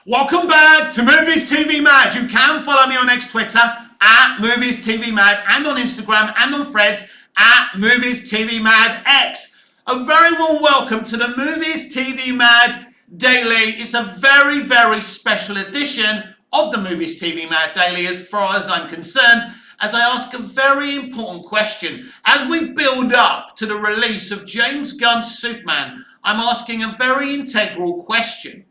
Welcome back to Movies TV Mad. You can follow me on X Twitter at Movies TV Mad and on Instagram and on Threads at Movies TV Mad X. A very warm welcome to the Movies TV Mad Daily. It's a very, very special edition of the Movies TV Mad Daily as far as I'm concerned, as I ask a very important question. As we build up to the release of James Gunn's Superman, I'm asking a very integral question.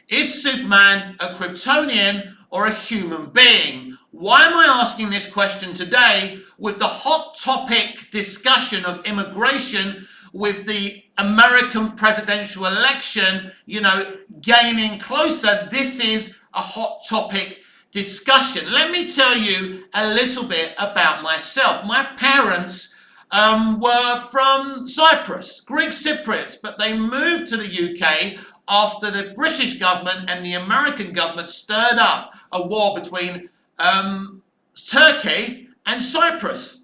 Is Superman a kryptonian or a human being? Why am I asking this question today with the hot topic discussion of immigration with the American presidential election, gaining closer? This is a hot topic discussion. Let me tell you a little bit about myself. My parents were from Cyprus, Greek Cypriots, but they moved to the UK after the British government and the American government stirred up a war between Turkey and Cyprus.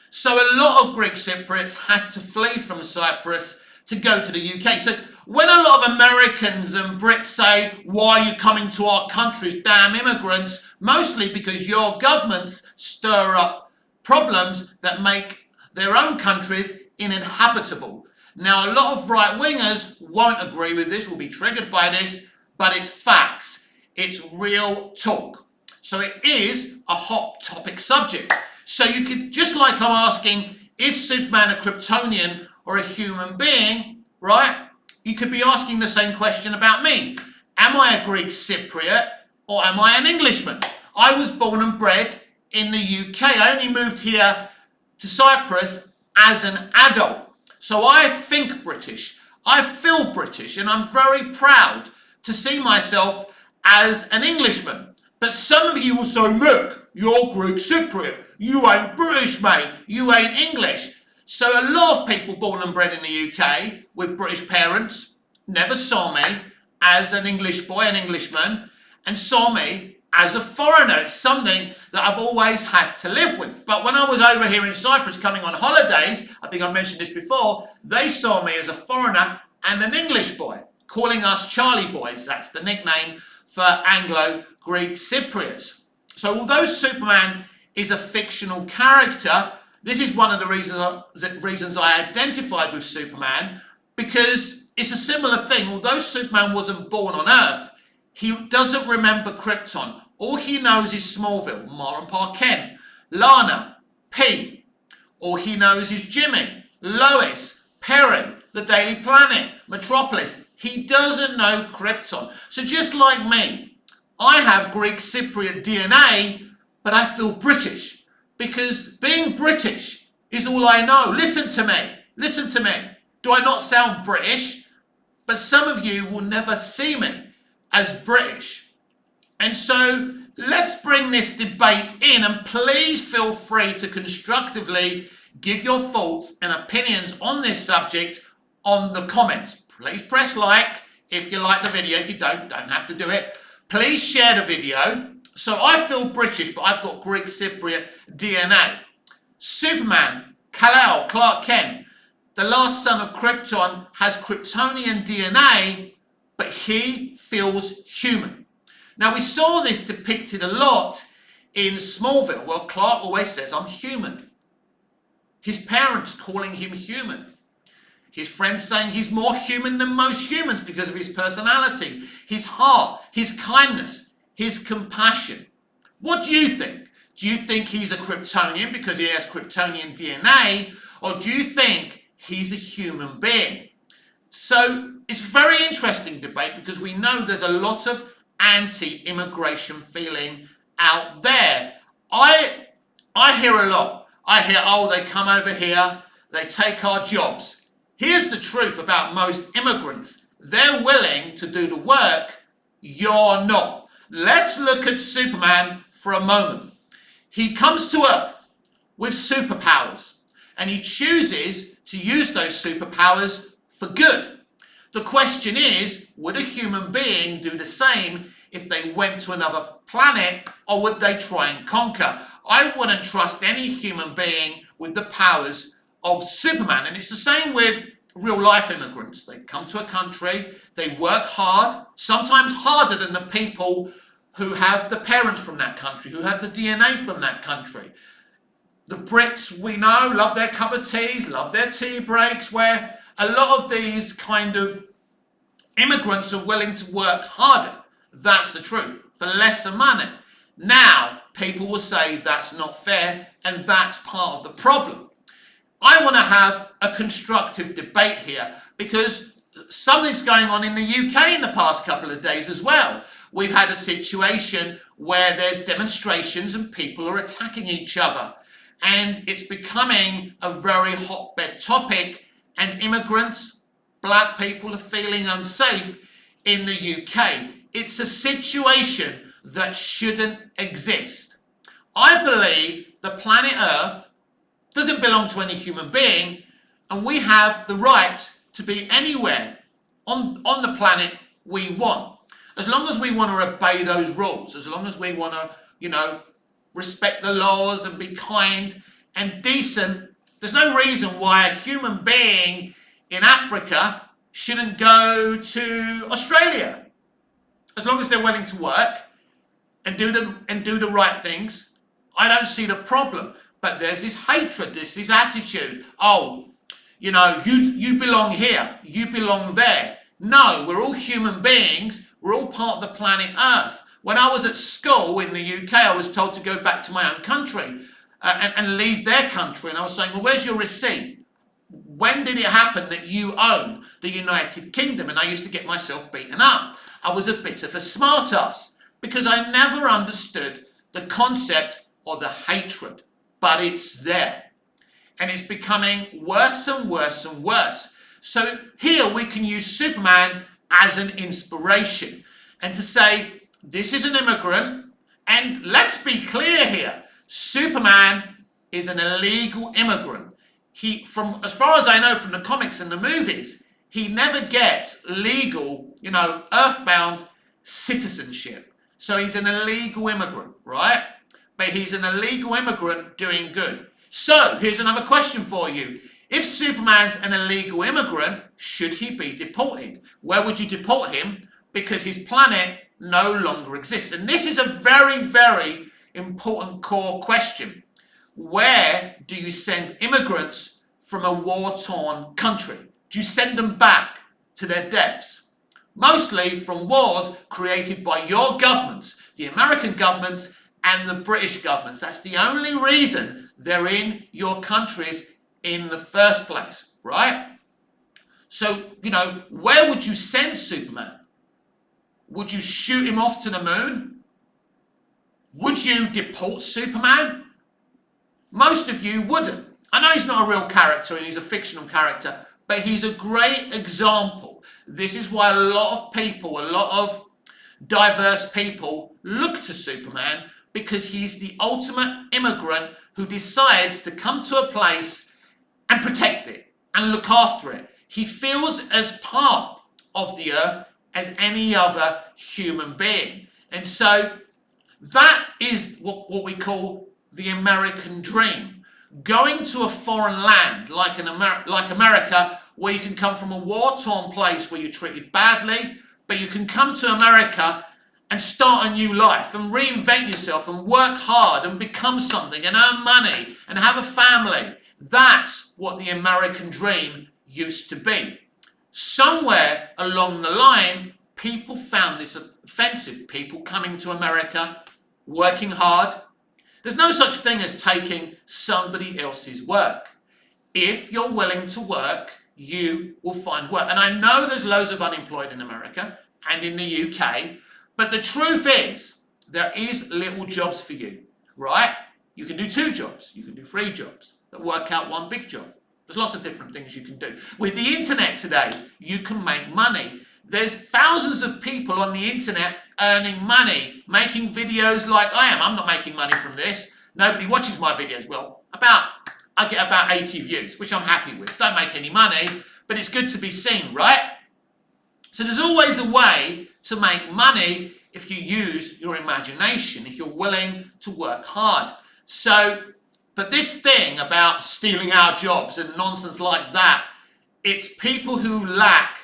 So a lot of Greek Cypriots had to flee from Cyprus to go to the UK. So when a lot of Americans and Brits say, why are you coming to our countries, damn immigrants, mostly because your governments stir up problems that make their own countries uninhabitable. Now, a lot of right-wingers won't agree with this, will be triggered by this, but it's facts. It's real talk. So it is a hot topic subject. So you could, just like I'm asking, is Superman a Kryptonian or a human being, right? You could be asking the same question about me. Am I a Greek Cypriot or am I an Englishman? I was born and bred in the UK. I only moved here to Cyprus as an adult. So I think British, I feel British, and I'm very proud to see myself as an Englishman. But some of you will say, look, you're Greek Cypriot, you ain't British, mate, you ain't English. So a lot of people born and bred in the UK with British parents never saw me as an English boy, an Englishman, and saw me as a foreigner. It's something that I've always had to live with. But when I was over here in Cyprus coming on holidays, I think I mentioned this before, they saw me as a foreigner and an English boy, calling us Charlie boys. That's the nickname for Anglo-Greek Cypriots. So although Superman is a fictional character, this is one of the reasons I identified with Superman, because it's a similar thing. Although Superman wasn't born on Earth, he doesn't remember Krypton. All he knows is Smallville, Ma and Pa Kent, Lana, Pete. All he knows is Jimmy, Lois, Perry, the Daily Planet, Metropolis. He doesn't know Krypton. So just like me, I have Greek Cypriot DNA, but I feel British. Because being British is all I know. Listen to me. Listen to me. Do I not sound British? But some of you will never see me as British. And so let's bring this debate in, and please feel free to constructively give your thoughts and opinions on this subject on the comments. Please press like if you like the video. If you don't have to do it. Please share the video. So I feel British, but I've got Greek Cypriot DNA. Superman, Kal-El, Clark Kent, the last son of Krypton, has Kryptonian DNA, but he feels human. Now, we saw this depicted a lot in Smallville. Well, Clark always says, I'm human. His parents calling him human. His friends saying he's more human than most humans because of his personality, his heart, his kindness, his compassion. What do you think? Do you think he's a Kryptonian because he has Kryptonian DNA? Or do you think he's a human being? So it's a very interesting debate because we know there's a lot of anti-immigration feeling out there. I hear a lot. I hear, oh, they come over here, they take our jobs. Here's the truth about most immigrants. They're willing to do the work, you're not. Let's look at Superman for a moment. He comes to Earth with superpowers, and he chooses to use those superpowers for good. The question is, would a human being do the same if they went to another planet, or would they try and conquer? I wouldn't trust any human being with the powers of Superman. And it's the same with real life immigrants. They come to a country, they work hard, sometimes harder than the people who have the parents from that country, who have the DNA from that country. The Brits, we know, love their cup of teas, love their tea breaks, where a lot of these kind of immigrants are willing to work harder. That's the truth, for lesser money. Now, people will say that's not fair, and that's part of the problem. I want to have a constructive debate here, because something's going on in the UK in the past couple of days as well. We've had a situation where there's demonstrations and people are attacking each other. And it's becoming a very hotbed topic, and immigrants, black people, are feeling unsafe in the UK. It's a situation that shouldn't exist. I believe the planet Earth doesn't belong to any human being, and we have the right to be anywhere on the planet we want. As long as we want to obey those rules, as long as we want to, respect the laws and be kind and decent, there's no reason why a human being in Africa shouldn't go to Australia. As long as they're willing to work and do the right things, I don't see the problem. But there's this hatred, this attitude. Oh, you belong here, you belong there. No, we're all human beings. We're all part of the planet Earth. When I was at school in the UK, I was told to go back to my own country and leave their country. And I was saying, well, where's your receipt? When did it happen that you own the United Kingdom? And I used to get myself beaten up. I was a bit of a smartass because I never understood the concept or the hatred. But it's there. And it's becoming worse and worse and worse. So here we can use Superman as an inspiration and to say, this is an immigrant, and let's be clear here, Superman is an illegal immigrant. He, from as far as I know from the comics and the movies, he never gets legal, earthbound citizenship. So he's an illegal immigrant, right? But he's an illegal immigrant doing good. So here's another question for you. If Superman's an illegal immigrant, should he be deported? Where would you deport him? Because his planet no longer exists. And this is a very, very important core question. Where do you send immigrants from a war-torn country? Do you send them back to their deaths? Mostly from wars created by your governments, the American governments and the British governments. That's the only reason they're in your countries in the first place, right? So, where would you send Superman? Would you shoot him off to the moon? Would you deport Superman? Most of you wouldn't. I know he's not a real character and he's a fictional character, but he's a great example. This is why a lot of people, a lot of diverse people look to Superman, because he's the ultimate immigrant who decides to come to a place and protect it and look after it. He feels as part of the earth as any other human being. And so that is what we call the American dream. Going to a foreign land like America, where you can come from a war-torn place where you're treated badly, but you can come to America and start a new life and reinvent yourself and work hard and become something and earn money and have a family. That's what the American dream used to be. Somewhere along the line, people found this offensive. People coming to America, working hard. There's no such thing as taking somebody else's work. If you're willing to work, you will find work. And I know there's loads of unemployed in America and in the UK, but the truth is, there is little jobs for you, right? You can do 2 jobs, you can do 3 jobs that work out one big job. There's lots of different things you can do. With the internet today, you can make money. There's thousands of people on the internet earning money, making videos like I am. I'm not making money from this. Nobody watches my videos. Well, I get about 80 views, which I'm happy with. Don't make any money, but it's good to be seen, right? So there's always a way to make money if you use your imagination, if you're willing to work hard. So, but this thing about stealing our jobs and nonsense like that It's people who lack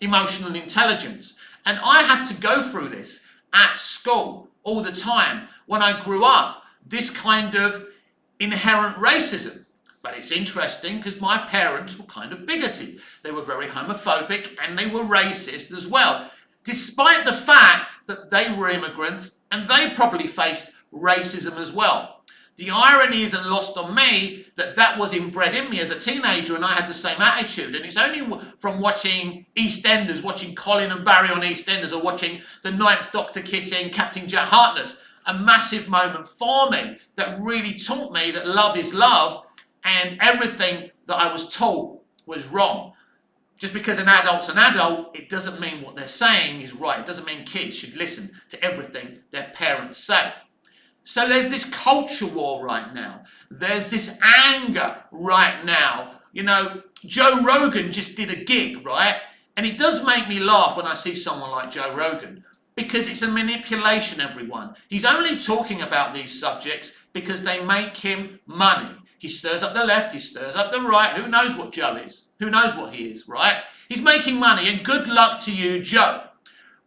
emotional intelligence. And I had to go through this at school all the time when I grew up, this kind of inherent racism. But it's interesting because my parents were kind of bigoted. They were very homophobic and they were racist as well, despite the fact that they were immigrants and they probably faced racism as well. The irony isn't lost on me that that was inbred in me as a teenager and I had the same attitude. And it's only from watching EastEnders, watching Colin and Barry on EastEnders, or watching the Ninth Doctor kissing Captain Jack Harkness, a massive moment for me that really taught me that love is love and everything that I was taught was wrong. Just because an adult's an adult, it doesn't mean what they're saying is right. It doesn't mean kids should listen to everything their parents say. So there's this culture war right now. There's this anger right now. You know, Joe Rogan just did a gig, right? And it does make me laugh when I see someone like Joe Rogan, because it's a manipulation, everyone. He's only talking about these subjects because they make him money. He stirs up the left, he stirs up the right. Who knows what Joe is? Who knows what he is, right? He's making money, and good luck to you, Joe.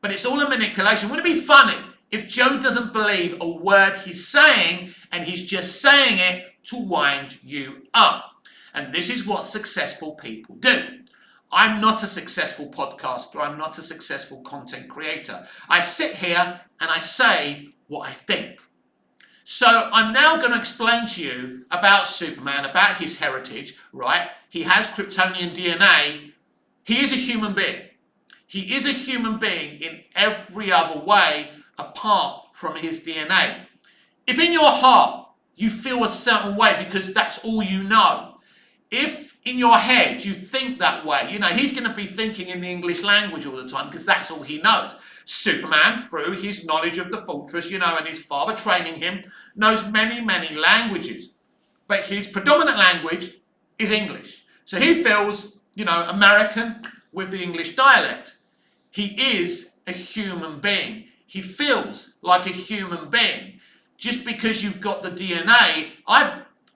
But it's all a manipulation. Wouldn't it be funny if Joe doesn't believe a word he's saying and he's just saying it to wind you up? And this is what successful people do. I'm not a successful podcaster. I'm not a successful content creator. I sit here and I say what I think. So I'm now going to explain to you about Superman, about his heritage, right? He has kryptonian DNA. He is a human being. He is a human being in every other way apart from his DNA. If in your heart you feel a certain way because that's all you know, if in your head you think that way, you know, he's going to be thinking in the English language all the time because that's all he knows. Superman, through his knowledge of the fortress, you know, and his father training him, knows many, many languages. But his predominant language is English. So he feels, you know, American with the English dialect. He is a human being. He feels like a human being. Just because you've got the DNA,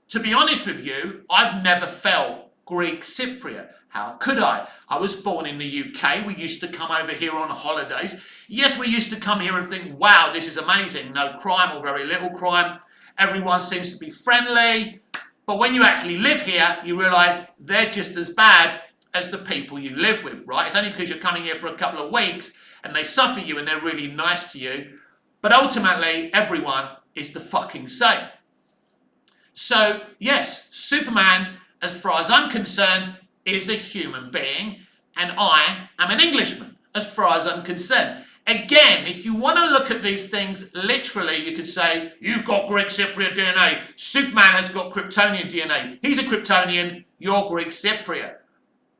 to be honest with you, I've never felt Greek Cypriot. How could I? I was born in the UK. We used to come over here on holidays. Yes, we used to come here and think, wow, this is amazing. No crime or very little crime. Everyone seems to be friendly. But when you actually live here, you realise they're just as bad as the people you live with, right? It's only because you're coming here for a couple of weeks and they suffer you and they're really nice to you. But ultimately, everyone is the fucking same. So, yes, Superman, as far as I'm concerned, is a human being, and I am an Englishman, as far as I'm concerned. Again, if you want to look at these things literally, you could say, you've got Greek Cypriot DNA, Superman has got Kryptonian DNA, he's a Kryptonian, you're Greek Cypriot.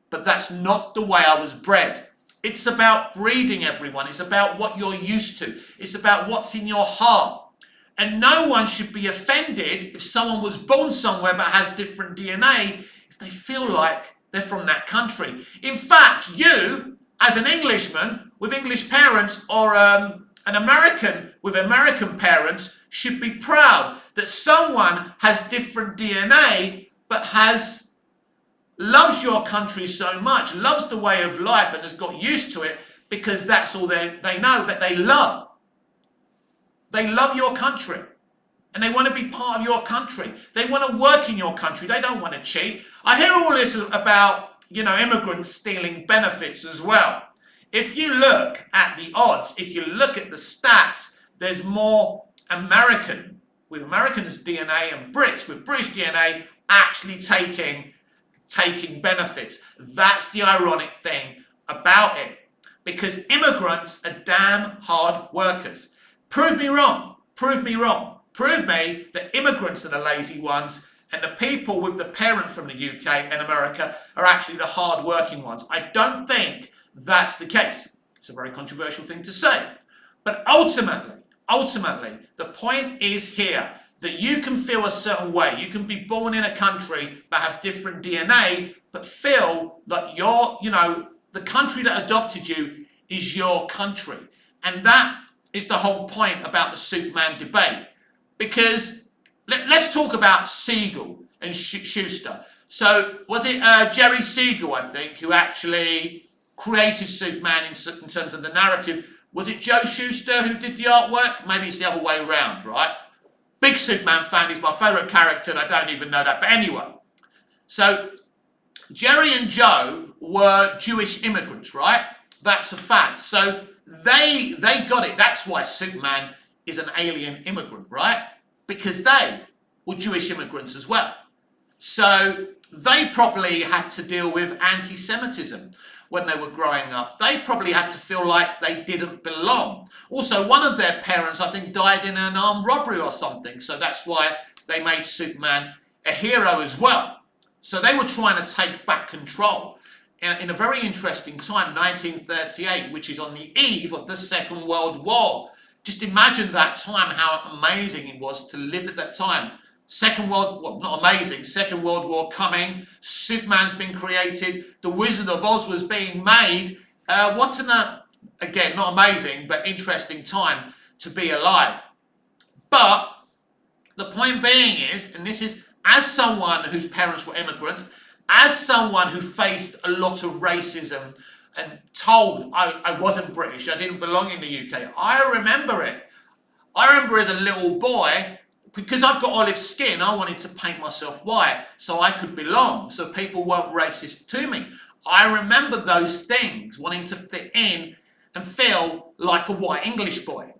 But that's not the way I was bred. It's about breeding, everyone. It's about what you're used to. It's about what's in your heart. And no one should be offended if someone was born somewhere but has different DNA if they feel like they're from that country. In fact, you, as an Englishman with English parents, or an American with American parents, should be proud that someone has different DNA but loves your country so much, loves the way of life and has got used to it because that's all they know, that they love. They love your country and they want to be part of your country. They want to work in your country. They don't want to cheat. I hear all this about, you know, immigrants stealing benefits as well. If you look at the odds, if you look at the stats, there's more American with Americans' DNA and Brits with British DNA actually taking benefits. That's the ironic thing about it, because immigrants are damn hard workers. Prove me wrong. Prove me wrong. Prove me that immigrants are the lazy ones and the people with the parents from the UK and America are actually the hard-working ones. I don't think that's the case. It's a very controversial thing to say. But ultimately, the point is here that you can feel a certain way. You can be born in a country but have different DNA, but feel that the country that adopted you is your country. And that is the whole point about the Superman debate. Because let's talk about Siegel and Schuster. So was it Jerry Siegel, I think, who actually created Superman in terms of the narrative? Was it Joe Shuster who did the artwork? Maybe it's the other way around, right? Big Superman fan, he's my favourite character and I don't even know that. But anyway, so Jerry and Joe were Jewish immigrants, right? That's a fact. So they got it. That's why Superman is an alien immigrant, right? Because they were Jewish immigrants as well. So they probably had to deal with anti-Semitism when they were growing up. They probably had to feel like they didn't belong. Also, one of their parents, I think, died in an armed robbery or something. So that's why they made Superman a hero as well. So they were trying to take back control in a very interesting time, 1938, which is on the eve of the Second World War. Just imagine that time, how amazing it was to live at that time. Second World War coming, Superman's been created, the Wizard of Oz was being made. What again, not amazing, but interesting time to be alive. But the point being is, and this is, as someone whose parents were immigrants, as someone who faced a lot of racism and told I wasn't British, I didn't belong in the UK, I remember it. I remember as a little boy, because I've got olive skin, I wanted to paint myself white so I could belong, so people weren't racist to me. I remember those things, wanting to fit in and feel like a white English boy.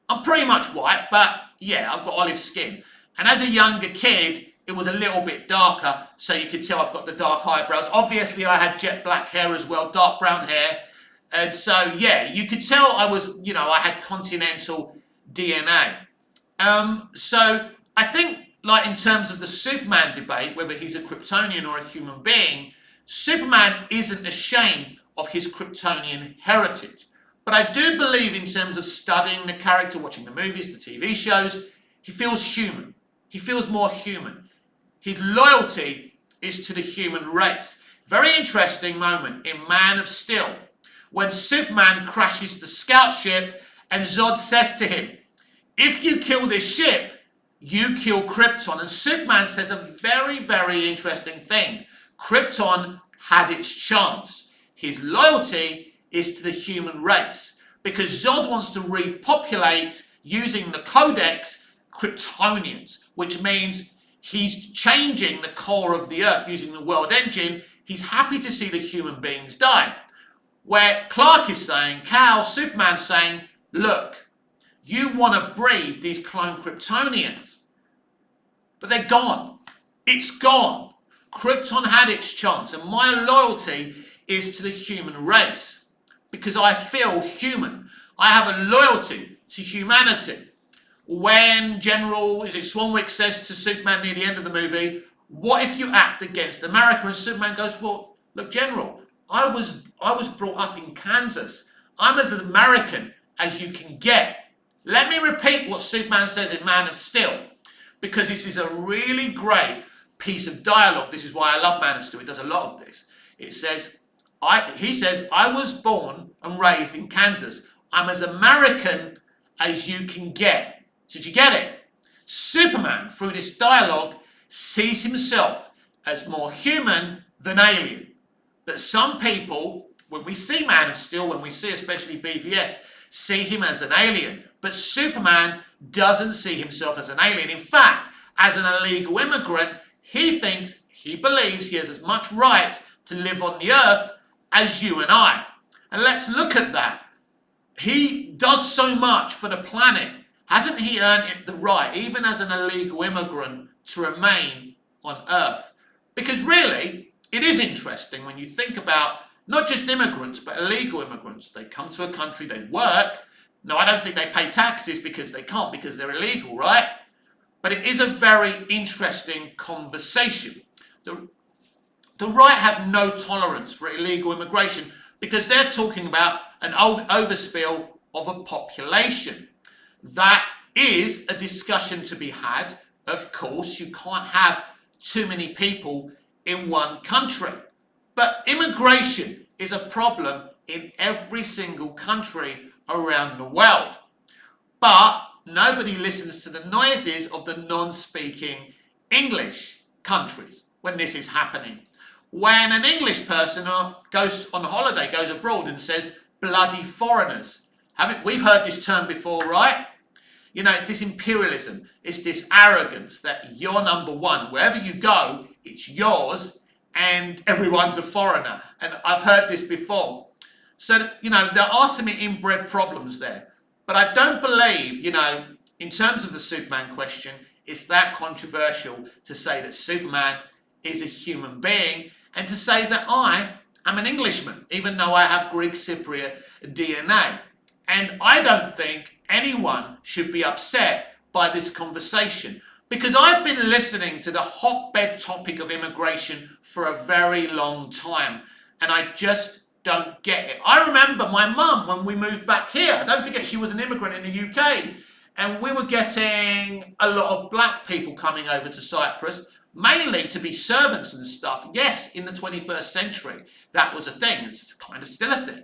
I'm pretty much white, but yeah, I've got olive skin. And as a younger kid, it was a little bit darker, so you could tell I've got the dark eyebrows. Obviously, I had jet black hair as well, dark brown hair. And so, yeah, you could tell I was, I had continental DNA. So I think, like in terms of the Superman debate, whether he's a Kryptonian or a human being, Superman isn't ashamed of his Kryptonian heritage. But I do believe in terms of studying the character, watching the movies, the TV shows, he feels human. He feels more human. His loyalty is to the human race. Very interesting moment in Man of Steel when Superman crashes the scout ship and Zod says to him, if you kill this ship, you kill Krypton. And Superman says a very, very interesting thing. Krypton had its chance. His loyalty is to the human race because Zod wants to repopulate using the Codex Kryptonians, which means he's changing the core of the Earth using the world engine. He's happy to see the human beings die. Where Clark is saying, Superman's saying, look, you want to breed these clone Kryptonians, but they're gone. It's gone. Krypton had its chance, and my loyalty is to the human race because I feel human. I have a loyalty to humanity. When General, Swanwick says to Superman near the end of the movie, what if you act against America? And Superman goes, well, look, General, I was brought up in Kansas. I'm as American as you can get. Let me repeat what Superman says in Man of Steel, because this is a really great piece of dialogue. This is why I love Man of Steel. It does a lot of this. It says, he says, I was born and raised in Kansas. I'm as American as you can get. Did you get it? Superman, through this dialogue, sees himself as more human than alien. But some people, when we see Man of Steel, when we see especially BVS, see him as an alien. But Superman doesn't see himself as an alien. In fact, as an illegal immigrant, he believes he has as much right to live on the earth as you and I. And let's look at that. He does so much for the planet. Hasn't he earned the right, even as an illegal immigrant, to remain on Earth? Because really, it is interesting when you think about not just immigrants, but illegal immigrants. They come to a country, they work. No, I don't think they pay taxes because they can't, because they're illegal, right? But it is a very interesting conversation. The right have no tolerance for illegal immigration because they're talking about an overspill of a population. That is a discussion to be had. Of course, you can't have too many people in one country. But immigration is a problem in every single country around the world. But nobody listens to the noises of the non-speaking English countries. when this is happening. When an English person goes on holiday, goes abroad and says, bloody foreigners. We've heard this term before, right? You know, it's this imperialism, it's this arrogance that you're number one. Wherever you go, it's yours and everyone's a foreigner. And I've heard this before. So, you know, there are some inbred problems there. But I don't believe, you know, in terms of the Superman question, it's that controversial to say that Superman is a human being and to say that I am an Englishman, even though I have Greek Cypriot DNA. And I don't think anyone should be upset by this conversation because I've been listening to the hotbed topic of immigration for a very long time and I just don't get it. I remember my mum when we moved back here. Don't forget she was an immigrant in the UK and we were getting a lot of black people coming over to Cyprus, mainly to be servants and stuff. Yes, in the 21st century, that was a thing. It's kind of still a thing.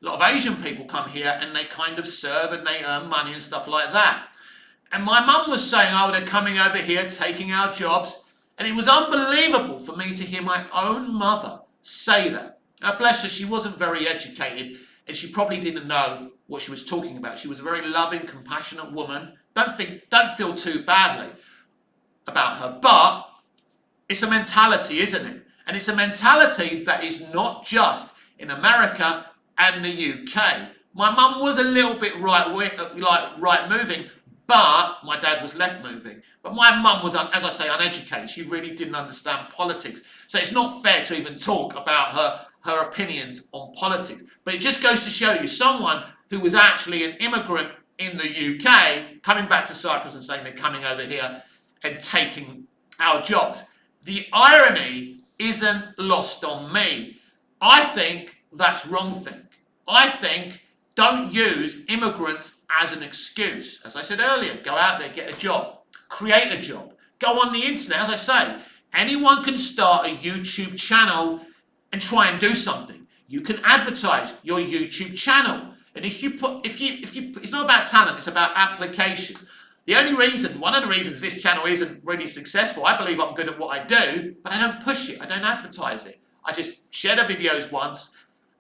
A lot of Asian people come here and they kind of serve and they earn money and stuff like that. And my mum was saying, oh, they're coming over here, taking our jobs. And it was unbelievable for me to hear my own mother say that. Now, bless her, she wasn't very educated and she probably didn't know what she was talking about. She was a very loving, compassionate woman. Don't feel too badly about her. But it's a mentality, isn't it? And it's a mentality that is not just in America and the UK. My mum was a little bit right moving, but my dad was left moving. But my mum was, as I say, uneducated. She really didn't understand politics. So it's not fair to even talk about her opinions on politics. But it just goes to show you someone who was actually an immigrant in the UK coming back to Cyprus and saying they're coming over here and taking our jobs. The irony isn't lost on me. I think that's wrong thing. I think don't use immigrants as an excuse. As I said earlier, go out there, get a job, create a job, go on the internet. As I say, anyone can start a YouTube channel and try and do something. You can advertise your YouTube channel. And if you it's not about talent, it's about application. One of the reasons this channel isn't really successful, I believe I'm good at what I do, but I don't push it, I don't advertise it. I just share the videos once,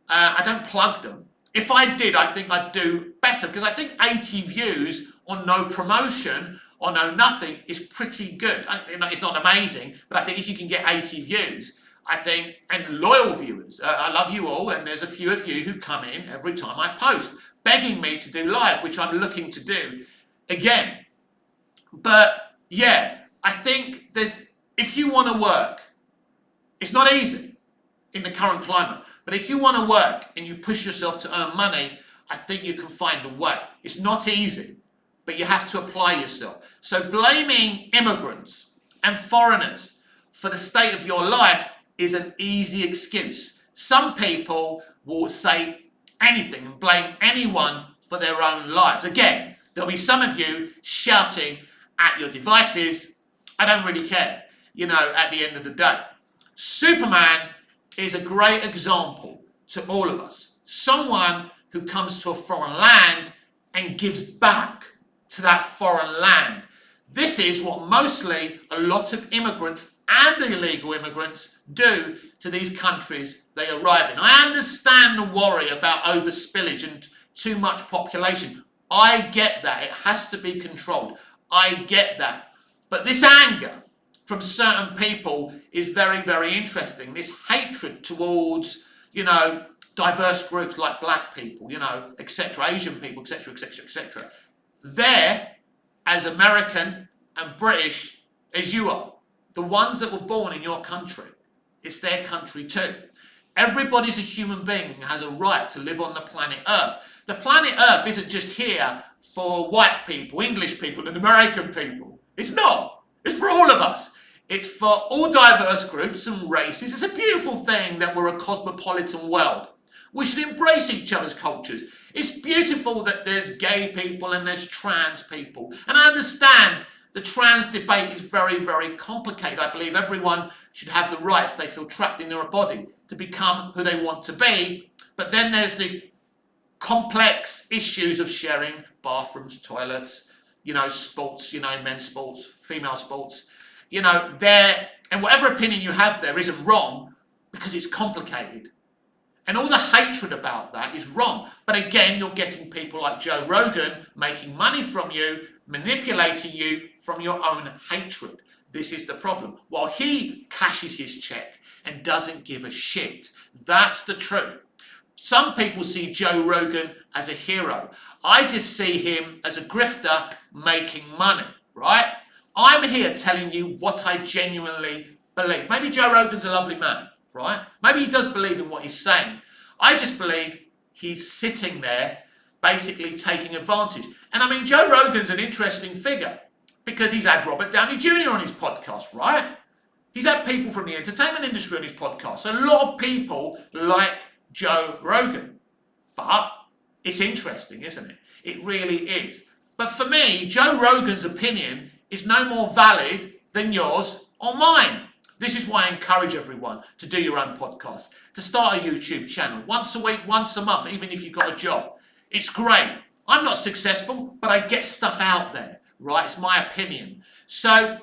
I don't plug them. If I did, I think I'd do better because I think 80 views on no promotion or no nothing is pretty good. It's not amazing, but I think if you can get 80 views, and loyal viewers, I love you all, and there's a few of you who come in every time I post, begging me to do live, which I'm looking to do again. But yeah, I think if you want to work, it's not easy in the current climate, but if you want to work and you push yourself to earn money, I think you can find a way. It's not easy, but you have to apply yourself. So blaming immigrants and foreigners for the state of your life is an easy excuse. Some people will say anything and blame anyone for their own lives. Again, there'll be some of you shouting at your devices. I don't really care, at the end of the day. Superman is a great example to all of us. Someone who comes to a foreign land and gives back to that foreign land. This is what mostly a lot of immigrants and illegal immigrants do to these countries they arrive in. I understand the worry about overspillage and too much population. I get that. It has to be controlled. I get that. But this anger from certain people is very, very interesting. This hatred towards, diverse groups like black people, etc., Asian people, etc., etc., etc. They're as American and British as you are. The ones that were born in your country, it's their country too. Everybody's a human being and has a right to live on the planet Earth. The planet Earth isn't just here for white people, English people and American people. It's not. It's for all of us. It's for all diverse groups and races. It's a beautiful thing that we're a cosmopolitan world. We should embrace each other's cultures. It's beautiful that there's gay people and there's trans people. And I understand the trans debate is very, very complicated. I believe everyone should have the right, if they feel trapped in their body, to become who they want to be. But then there's the complex issues of sharing bathrooms, toilets, sports, men's sports, female sports, and whatever opinion you have there isn't wrong because it's complicated. And all the hatred about that is wrong. But again, you're getting people like Joe Rogan making money from you, manipulating you from your own hatred. This is the problem. While he cashes his check and doesn't give a shit. That's the truth. Some people see Joe Rogan as a hero. I just see him as a grifter making money, right? I'm here telling you what I genuinely believe. Maybe Joe Rogan's a lovely man, right? Maybe he does believe in what he's saying. I just believe he's sitting there basically taking advantage. And I mean, Joe Rogan's an interesting figure because he's had Robert Downey Jr. on his podcast, right? He's had people from the entertainment industry on his podcast. So a lot of people like Joe Rogan. But it's interesting, isn't it? It really is. But for me, Joe Rogan's opinion is no more valid than yours or mine. This is why I encourage everyone to do your own podcast, to start a YouTube channel once a week, once a month, even if you've got a job. It's great. I'm not successful, but I get stuff out there, right? It's my opinion. So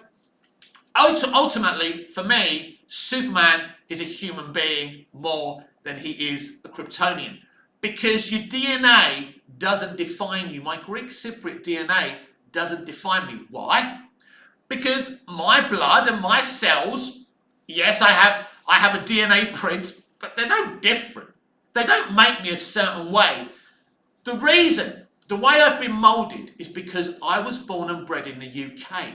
ultimately, for me, Superman is a human being more than he is a Kryptonian. Because your DNA doesn't define you. My Greek Cypriot DNA doesn't define me. Why? Because my blood and my cells, yes, I have a DNA print, but they're no different. They don't make me a certain way. The reason, the way I've been moulded is because I was born and bred in the UK.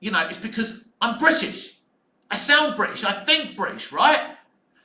It's because I'm British. I sound British. I think British, right?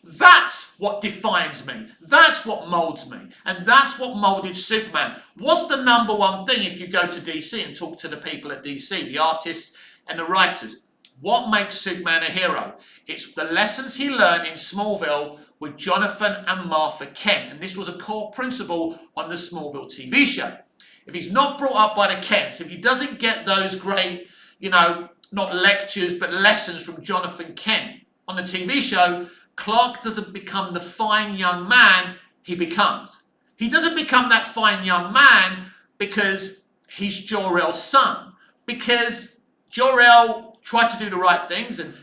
That's what defines me. That's what moulds me. And that's what moulded Superman. What's the number one thing if you go to DC and talk to the people at DC, the artists and the writers? What makes Superman a hero? It's the lessons he learned in Smallville with Jonathan and Martha Kent. And this was a core principle on the Smallville TV show. If he's not brought up by the Kents, if he doesn't get those great, not lectures, but lessons from Jonathan Kent on the TV show, Clark doesn't become the fine young man he becomes. He doesn't become that fine young man because he's Jor-El's son. Because Jor-El tried to do the right things and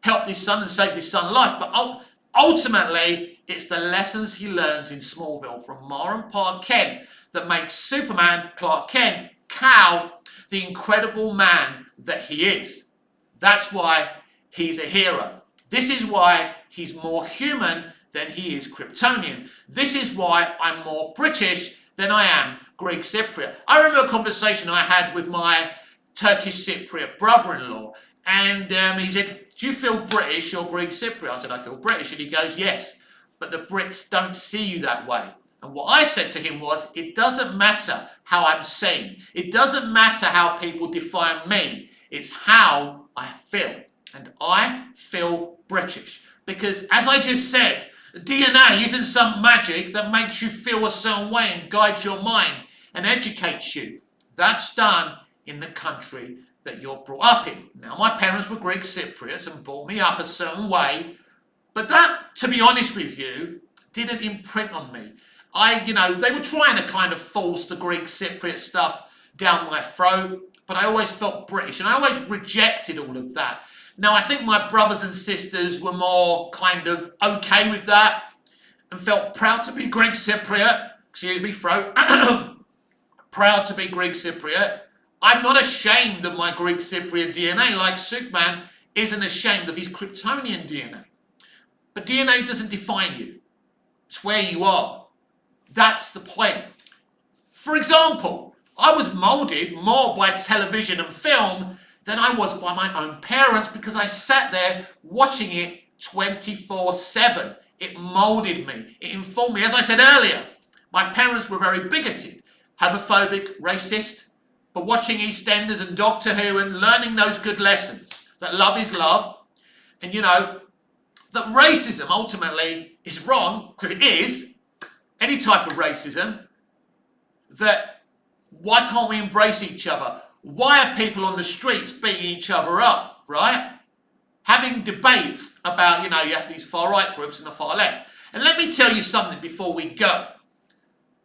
helped his son and saved his son's life. But ultimately, it's the lessons he learns in Smallville from Ma and Pa Kent that makes Superman, Clark Kent, Kal, the incredible man that he is. That's why he's a hero. This is why he's more human than he is Kryptonian. This is why I'm more British than I am Greek Cypriot. I remember a conversation I had with my Turkish Cypriot brother-in-law, and he said, "Do you feel British or Greek Cypriot?" I said, "I feel British." And he goes, "Yes, but the Brits don't see you that way." And what I said to him was, it doesn't matter how I'm seen. It doesn't matter how people define me. It's how I feel. And I feel British. Because as I just said, DNA isn't some magic that makes you feel a certain way and guides your mind and educates you. That's done in the country that you're brought up in. Now, my parents were Greek Cypriots and brought me up a certain way, but that, to be honest with you, didn't imprint on me. They were trying to kind of force the Greek Cypriot stuff down my throat, but I always felt British, and I always rejected all of that. Now, I think my brothers and sisters were more kind of okay with that and felt proud to be Greek Cypriot. Excuse me, throat. Proud to be Greek Cypriot. I'm not ashamed of my Greek Cypriot DNA, like Superman isn't ashamed of his Kryptonian DNA. But DNA doesn't define you. It's where you are. That's the point. For example, I was moulded more by television and film than I was by my own parents because I sat there watching it 24/7. It moulded me. It informed me. As I said earlier, my parents were very bigoted, homophobic, racist, but watching EastEnders and Doctor Who and learning those good lessons, that love is love, and that racism ultimately is wrong, because it is, any type of racism, that why can't we embrace each other? Why are people on the streets beating each other up, right? Having debates about, you have these far-right groups and the far left. And let me tell you something before we go.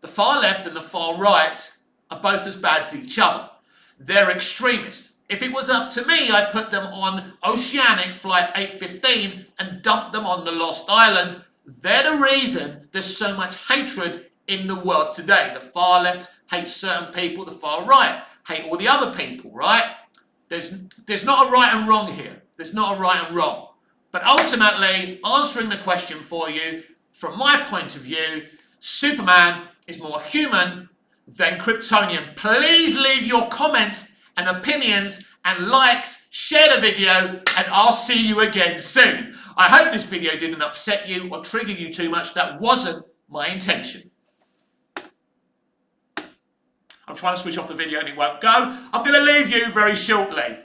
The far left and the far right are both as bad as each other. They're extremists. If it was up to me, I'd put them on Oceanic Flight 815 and dump them on the Lost Island. They're the reason there's so much hatred in the world today. The far left hates certain people, the far right hate all the other people, right? There's not a right and wrong here. There's not a right and wrong. But ultimately, answering the question for you, from my point of view, Superman is more human than Kryptonian. Please leave your comments and opinions and likes, share the video, and I'll see you again soon. I hope this video didn't upset you or trigger you too much. That wasn't my intention. I'm trying to switch off the video and it won't go. I'm going to leave you very shortly.